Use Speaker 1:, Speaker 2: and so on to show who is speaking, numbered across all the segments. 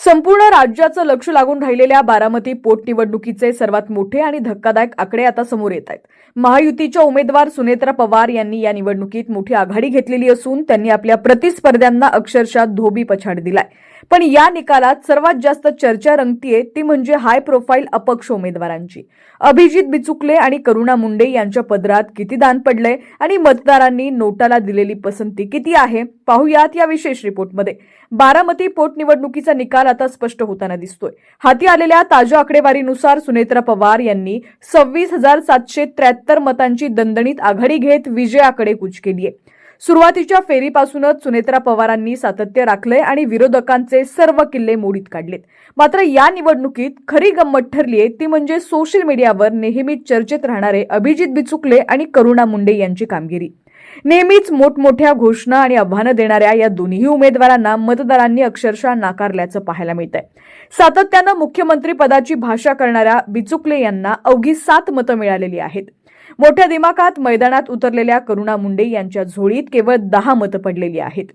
Speaker 1: संपूर्ण राज्याचं लक्ष लागून राहिलेल्या बारामती पोटनिवडणुकीचे सर्वात मोठे आणि धक्कादायक आकडे आता समोर येत आहेत। महायुतीच्या उमेदवार सुनेत्रा पवार यांनी या निवडणुकीत मोठी आघाडी घेतलेली असून त्यांनी आपल्या प्रतिस्पर्ध्यांना अक्षरशः धोबी पछाड दिलाय। पण या निकालात सर्वात जास्त चर्चा रंगतीये ती म्हणजे हाय प्रोफाईल अपक्ष उमेदवारांची। अभिजित बिचुकले आणि करुणा मुंडे यांच्या पदरात किती दान पडलंय आणि मतदारांनी नोटाला दिलेली पसंती किती आहे पाहूयात या विशेष रिपोर्टमध्ये। बारामती पोटनिवडणुकीचा निकाल आता स्पष्ट होताना दिसतोय। हाती आलेल्या ताज्या आकडेवारीनुसार सुनेत्रा पवार यांनी 26,773 मतांची दणदणीत आघाडी घेत विजयाकडे कूच केली आहे। सुरुवातीच्या फेरीपासूनच सुनेत्रा पवारांनी सातत्य राखले आणि विरोधकांचे सर्व किल्ले मोडीत काढलेत। मात्र या निवडणुकीत खरी गंमत ठरलीये ती म्हणजे सोशल मीडियावर नेहमीच चर्चेत राहणारे अभिजित बिचुकले आणि करुणा मुंडे यांची कामगिरी। नेहमीच मोठमोठ्या घोषणा आणि आव्हानं देणाऱ्या या दोन्ही उमेदवारांना मतदारांनी अक्षरशः नाकारल्याचं पाहायला मिळतंय। सातत्यानं मुख्यमंत्री पदाची भाषा करणाऱ्या बिचुकले यांना अवघी 7 मतं मिळालेली आहेत। मोठ्या दिमाखात मैदानात उतरलेल्या करुणा मुंडे यांच्या झोळीत केवळ 10 मतं पडलेली आहेत।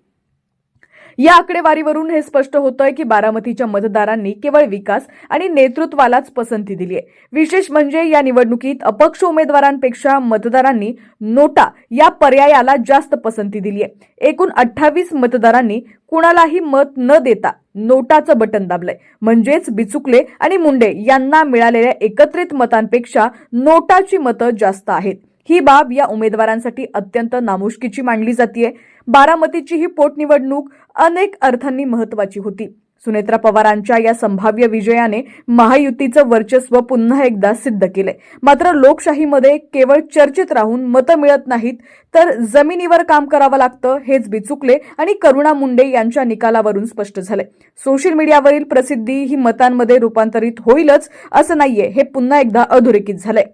Speaker 1: या आकडेवारीवरून हे स्पष्ट होतंय की बारामतीच्या मतदारांनी केवळ विकास आणि नेतृत्वालाच पसंती दिली आहे। विशेष म्हणजे या निवडणुकीत अपक्ष उमेदवारांपेक्षा मतदारांनी नोटा या पर्यायाला जास्त पसंती दिली आहे। एकूण 28 मतदारांनी कुणालाही मत न देता नोटाचं बटन दाबलंय। म्हणजेच बिचुकले आणि मुंडे यांना मिळालेल्या एकत्रित मतांपेक्षा नोटाची मतं जास्त आहेत। ही बाब या उमेदवारांसाठी अत्यंत नामुष्कीची मानली जाते। बारामतीची ही पोटनिवडणूक अनेक अर्थांनी महत्त्वाची होती। सुनेत्रा पवारांच्या या संभाव्य विजयाने महायुतीचं वर्चस्व पुन्हा एकदा सिद्ध केलंय। मात्र लोकशाहीमध्ये केवळ चर्चेत राहून मतं मिळत नाहीत तर जमिनीवर काम करावं लागतं हेच बिचुकले आणि करुणा मुंडे यांच्या निकालावरून स्पष्ट झालंय। सोशल मीडियावरील प्रसिद्धी ही मतांमध्ये रूपांतरित होईलच असं नाहीये, हे पुन्हा एकदा अधोरेखित झालंय।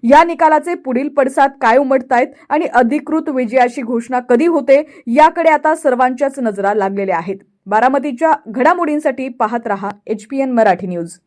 Speaker 1: या निकालाचे पुढील पडसाद काय उमटतायत आणि अधिकृत विजयाची घोषणा कधी होते याकडे आता सर्वांच्याच नजरा लागलेल्या आहेत। बारामतीच्या घडामोडींसाठी पाहत रहा HPN मराठी न्यूज।